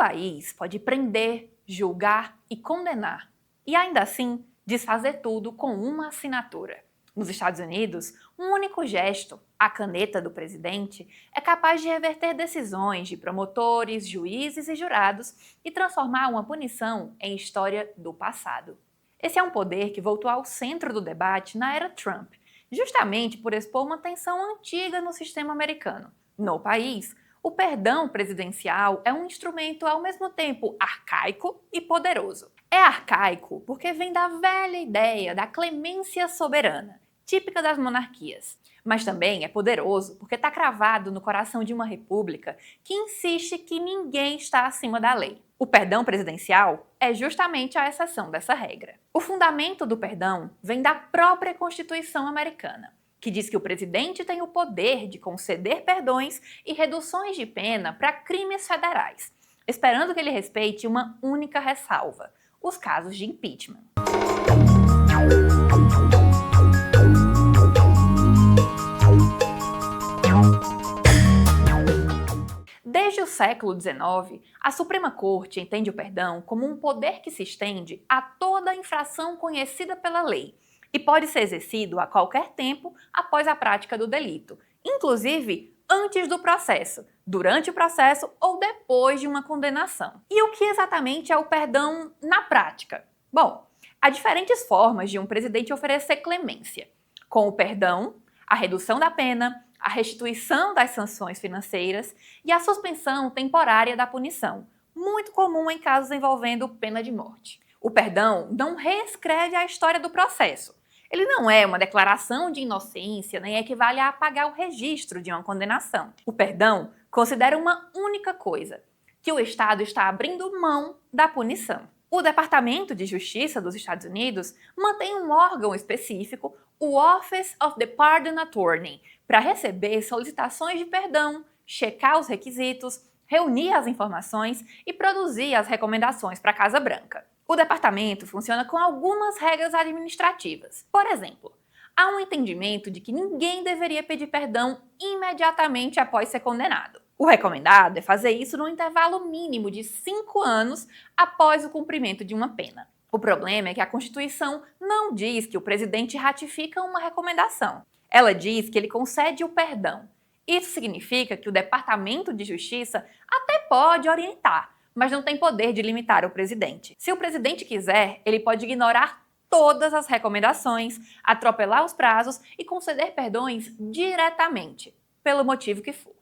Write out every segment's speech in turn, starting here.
país pode prender, julgar e condenar, e ainda assim desfazer tudo com uma assinatura. Nos Estados Unidos, um único gesto, a caneta do presidente, é capaz de reverter decisões de promotores, juízes e jurados e transformar uma punição em história do passado. Esse é um poder que voltou ao centro do debate na era Trump, justamente por expor uma tensão antiga no sistema americano. No país, o perdão presidencial é um instrumento ao mesmo tempo arcaico e poderoso. É arcaico porque vem da velha ideia da clemência soberana, típica das monarquias. Mas também é poderoso porque está cravado no coração de uma república que insiste que ninguém está acima da lei. O perdão presidencial é justamente a exceção dessa regra. O fundamento do perdão vem da própria Constituição americana, que diz que o presidente tem o poder de conceder perdões e reduções de pena para crimes federais, esperando que ele respeite uma única ressalva: os casos de impeachment. Desde o século XIX, a Suprema Corte entende o perdão como um poder que se estende a toda infração conhecida pela lei e pode ser exercido a qualquer tempo após a prática do delito, inclusive antes do processo, durante o processo ou depois de uma condenação. E o que exatamente é o perdão na prática? Bom, há diferentes formas de um presidente oferecer clemência, com o perdão, a redução da pena, a restituição das sanções financeiras e a suspensão temporária da punição, muito comum em casos envolvendo pena de morte. O perdão não reescreve a história do processo. Ele não é uma declaração de inocência, nem equivale a apagar o registro de uma condenação. O perdão considera uma única coisa: que o Estado está abrindo mão da punição. O Departamento de Justiça dos Estados Unidos mantém um órgão específico, o Office of the Pardon Attorney, para receber solicitações de perdão, checar os requisitos, reunir as informações e produzir as recomendações para a Casa Branca. O departamento funciona com algumas regras administrativas. Por exemplo, há um entendimento de que ninguém deveria pedir perdão imediatamente após ser condenado. O recomendado é fazer isso num intervalo mínimo de 5 anos após o cumprimento de uma pena. O problema é que a Constituição não diz que o presidente ratifica uma recomendação. Ela diz que ele concede o perdão. Isso significa que o Departamento de Justiça até pode orientar, mas não tem poder de limitar o presidente. Se o presidente quiser, ele pode ignorar todas as recomendações, atropelar os prazos e conceder perdões diretamente, pelo motivo que for.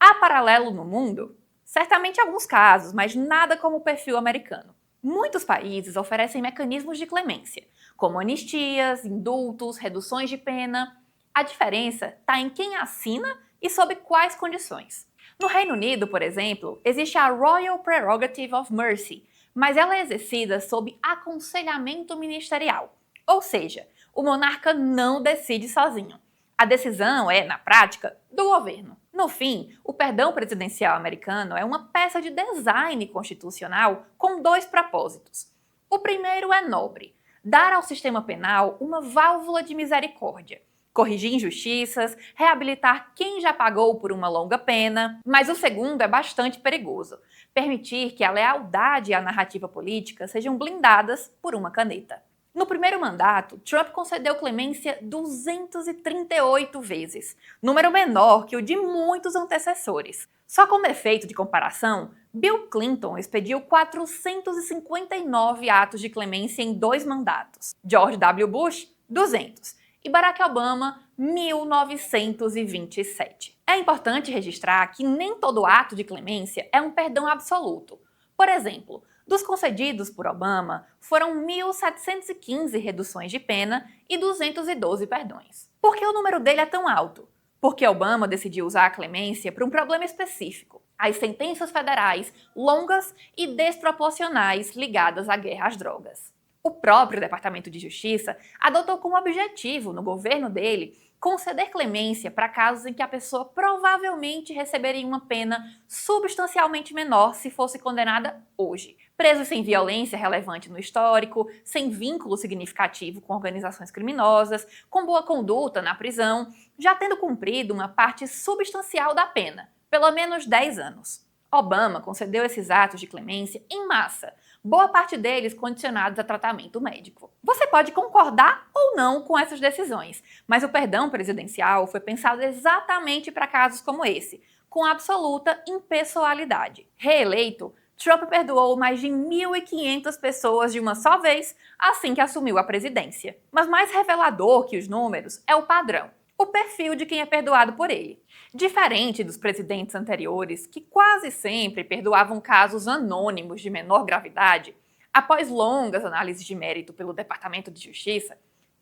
Há paralelo no mundo? Certamente alguns casos, mas nada como o perfil americano. Muitos países oferecem mecanismos de clemência, como anistias, indultos, reduções de pena. A diferença está em quem assina e sob quais condições. No Reino Unido, por exemplo, existe a Royal Prerogative of Mercy, mas ela é exercida sob aconselhamento ministerial, ou seja, o monarca não decide sozinho. A decisão é, na prática, do governo. No fim, o perdão presidencial americano é uma peça de design constitucional com 2 propósitos. O primeiro é nobre: dar ao sistema penal uma válvula de misericórdia, corrigir injustiças, reabilitar quem já pagou por uma longa pena. Mas o segundo é bastante perigoso: permitir que a lealdade e a narrativa política sejam blindadas por uma caneta. No primeiro mandato, Trump concedeu clemência 238 vezes, número menor que o de muitos antecessores. Só como efeito de comparação, Bill Clinton expediu 459 atos de clemência em 2 mandatos, George W. Bush, 200, e Barack Obama, 1927. É importante registrar que nem todo ato de clemência é um perdão absoluto. Por exemplo, dos concedidos por Obama, foram 1.715 reduções de pena e 212 perdões. Por que o número dele é tão alto? Porque Obama decidiu usar a clemência para um problema específico: as sentenças federais longas e desproporcionais ligadas à guerra às drogas. O próprio Departamento de Justiça adotou como objetivo, no governo dele, conceder clemência para casos em que a pessoa provavelmente receberia uma pena substancialmente menor se fosse condenada hoje. Presos sem violência relevante no histórico, sem vínculo significativo com organizações criminosas, com boa conduta na prisão, já tendo cumprido uma parte substancial da pena, pelo menos 10 anos. Obama concedeu esses atos de clemência em massa, boa parte deles condicionados a tratamento médico. Você pode concordar ou não com essas decisões, mas o perdão presidencial foi pensado exatamente para casos como esse, com absoluta impessoalidade. Reeleito, Trump perdoou mais de 1.500 pessoas de uma só vez assim que assumiu a presidência. Mas mais revelador que os números é o padrão, o perfil de quem é perdoado por ele. Diferente dos presidentes anteriores, que quase sempre perdoavam casos anônimos de menor gravidade, após longas análises de mérito pelo Departamento de Justiça,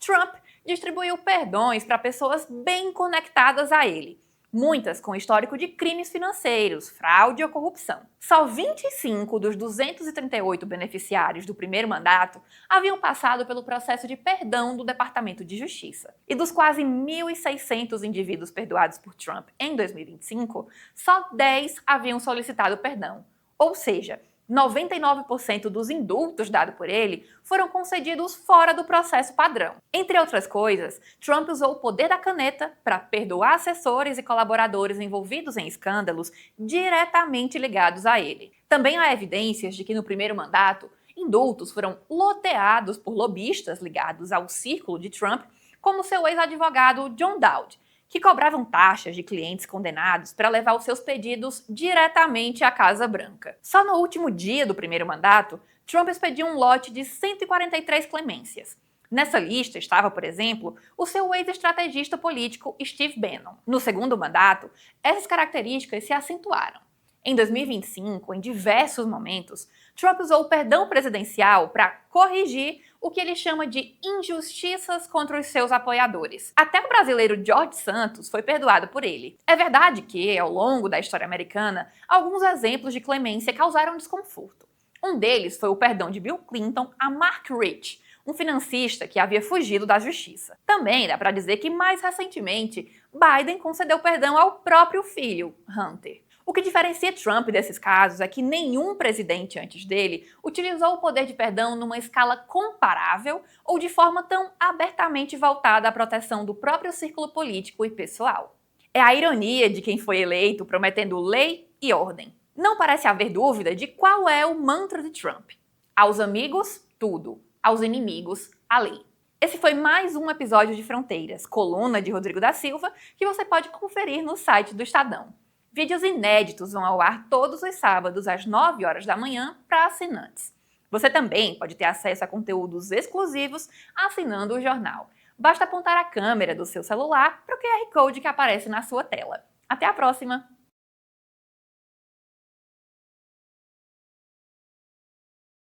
Trump distribuiu perdões para pessoas bem conectadas a ele, muitas com histórico de crimes financeiros, fraude ou corrupção. Só 25 dos 238 beneficiários do primeiro mandato haviam passado pelo processo de perdão do Departamento de Justiça. E dos quase 1.600 indivíduos perdoados por Trump em 2025, só 10 haviam solicitado perdão. Ou seja, 99% dos indultos dados por ele foram concedidos fora do processo padrão. Entre outras coisas, Trump usou o poder da caneta para perdoar assessores e colaboradores envolvidos em escândalos diretamente ligados a ele. Também há evidências de que no primeiro mandato, indultos foram loteados por lobistas ligados ao círculo de Trump, como seu ex-advogado John Dowd, que cobravam taxas de clientes condenados para levar os seus pedidos diretamente à Casa Branca. Só no último dia do primeiro mandato, Trump expediu um lote de 143 clemências. Nessa lista estava, por exemplo, o seu ex-estrategista político Steve Bannon. No segundo mandato, essas características se acentuaram. Em 2025, em diversos momentos, Trump usou o perdão presidencial para corrigir o que ele chama de injustiças contra os seus apoiadores. Até o brasileiro George Santos foi perdoado por ele. É verdade que, ao longo da história americana, alguns exemplos de clemência causaram desconforto. Um deles foi o perdão de Bill Clinton a Mark Rich, um financista que havia fugido da justiça. Também dá para dizer que, mais recentemente, Biden concedeu perdão ao próprio filho, Hunter. O que diferencia Trump desses casos é que nenhum presidente antes dele utilizou o poder de perdão numa escala comparável ou de forma tão abertamente voltada à proteção do próprio círculo político e pessoal. É a ironia de quem foi eleito prometendo lei e ordem. Não parece haver dúvida de qual é o mantra de Trump. Aos amigos, tudo. Aos inimigos, a lei. Esse foi mais um episódio de Fronteiras, coluna de Rodrigo da Silva, que você pode conferir no site do Estadão. Vídeos inéditos vão ao ar todos os sábados às 9 horas da manhã para assinantes. Você também pode ter acesso a conteúdos exclusivos assinando o jornal. Basta apontar a câmera do seu celular para o QR Code que aparece na sua tela. Até a próxima!